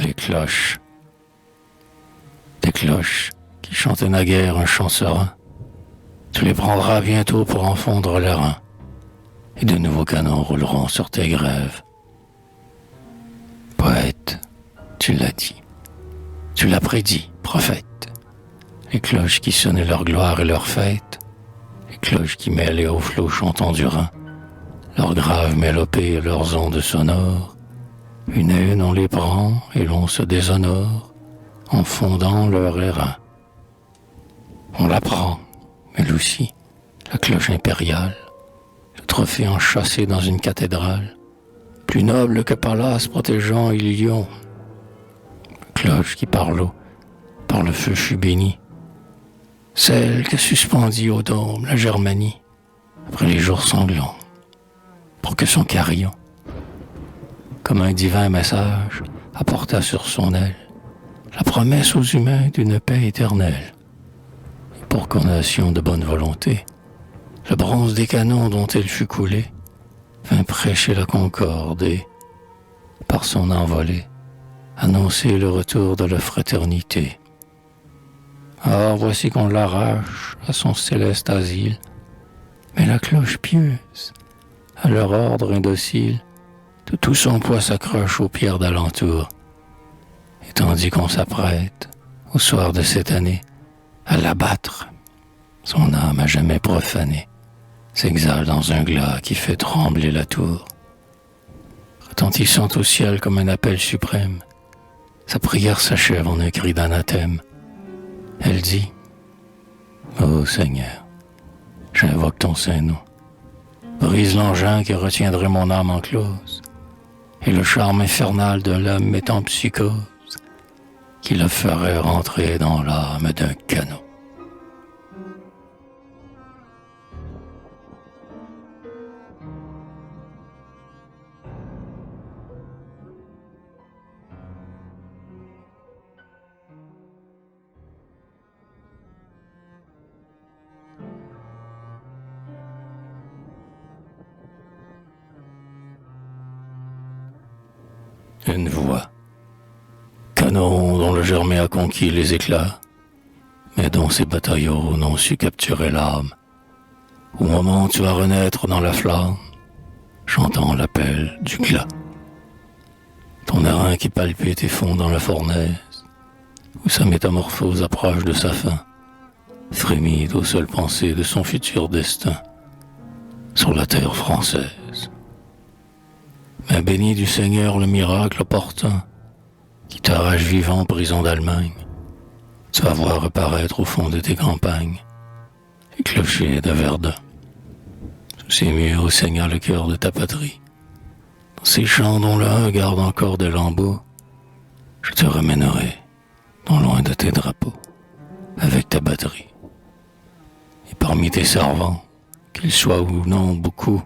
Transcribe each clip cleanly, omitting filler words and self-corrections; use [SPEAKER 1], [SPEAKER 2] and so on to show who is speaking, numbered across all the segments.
[SPEAKER 1] les cloches. Des cloches qui chantaient naguère un chant serein. Tu les prendras bientôt pour en fondre l'airain, et de nouveaux canons rouleront sur tes grèves. Poète, tu l'as dit, tu l'as prédit, prophète. Les cloches qui sonnaient leur gloire et leur fête, les cloches qui mêlaient aux flots chantants du Rhin, leurs graves mélopées et leurs ondes sonores, une à une on les prend et l'on se déshonore en fondant leur airain. On la prend, elle aussi, la cloche impériale, le trophée enchâssé dans une cathédrale, plus noble que Pallas protégeant Ilion. Cloche qui par l'eau, par le feu fut bénie, celle que suspendit au dôme la Germanie, après les jours sanglants, pour que son carillon, comme un divin message, apporta sur son aile la promesse aux humains d'une paix éternelle. Et pour qu'en nation de bonne volonté, le bronze des canons dont elle fut coulée vint prêcher la concorde et, par son envolée, annoncer le retour de la fraternité. Or voici qu'on l'arrache à son céleste asile, mais la cloche pieuse, à leur ordre indocile, de tout son poids s'accroche aux pierres d'alentour, et tandis qu'on s'apprête, au soir de cette année, à l'abattre, son âme à jamais profanée s'exhale dans un glas qui fait trembler la tour. Retentissant au ciel comme un appel suprême, sa prière s'achève en un cri d'anathème. Elle dit: Ô Seigneur, j'invoque ton saint nom. Brise l'engin qui retiendrait mon âme enclose, et le charme infernal de l'homme est en psychose, qui le ferait rentrer dans l'âme d'un canon. Une voix. Canon dont le germer a conquis les éclats, mais dont ces bataillons n'ont su capturer l'âme. Au moment où tu vas renaître dans la flamme, chantant l'appel du glas. Ton airain qui palpite et fond dans la fournaise, où sa métamorphose approche de sa fin, frémit aux seules pensées de son futur destin, sur la terre française. Mais béni du Seigneur le miracle opportun, qui t'arrache vivant prison d'Allemagne, tu vas voir reparaître au fond de tes campagnes les clochers de Verdun. Sous ces murs où saignant le cœur de ta patrie, dans ces champs dont l'un garde encore des lambeaux, je te ramènerai, non loin de tes drapeaux, avec ta batterie. Et parmi tes servants, qu'ils soient ou non beaucoup,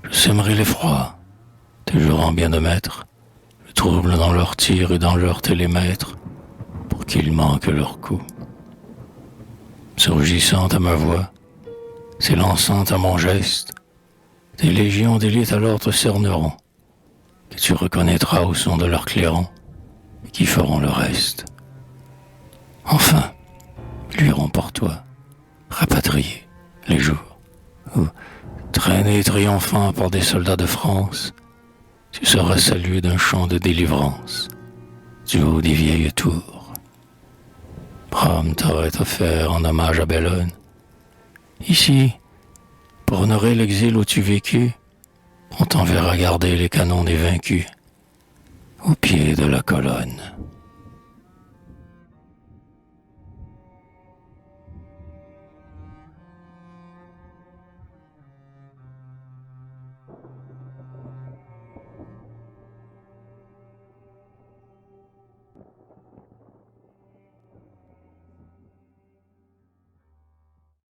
[SPEAKER 1] je sèmerai l'effroi, te jurant bien de mettre le trouble dans leurs tirs et dans leurs télémètres, pour qu'ils manquent leur coup. Surgissant à ma voix, s'élançant à mon geste, des légions d'élite alors te cerneront, que tu reconnaîtras au son de leurs clairons, et qui feront le reste. Enfin, luiront pour toi, rapatriés, les jours où, traînés triomphants par des soldats de France, tu seras salué d'un chant de délivrance, du haut des vieilles tours. Rome t'aurait offert en hommage à Bellone. Ici, pour honorer l'exil où tu vécus, on t'enverra garder les canons des vaincus, au pied de la colonne.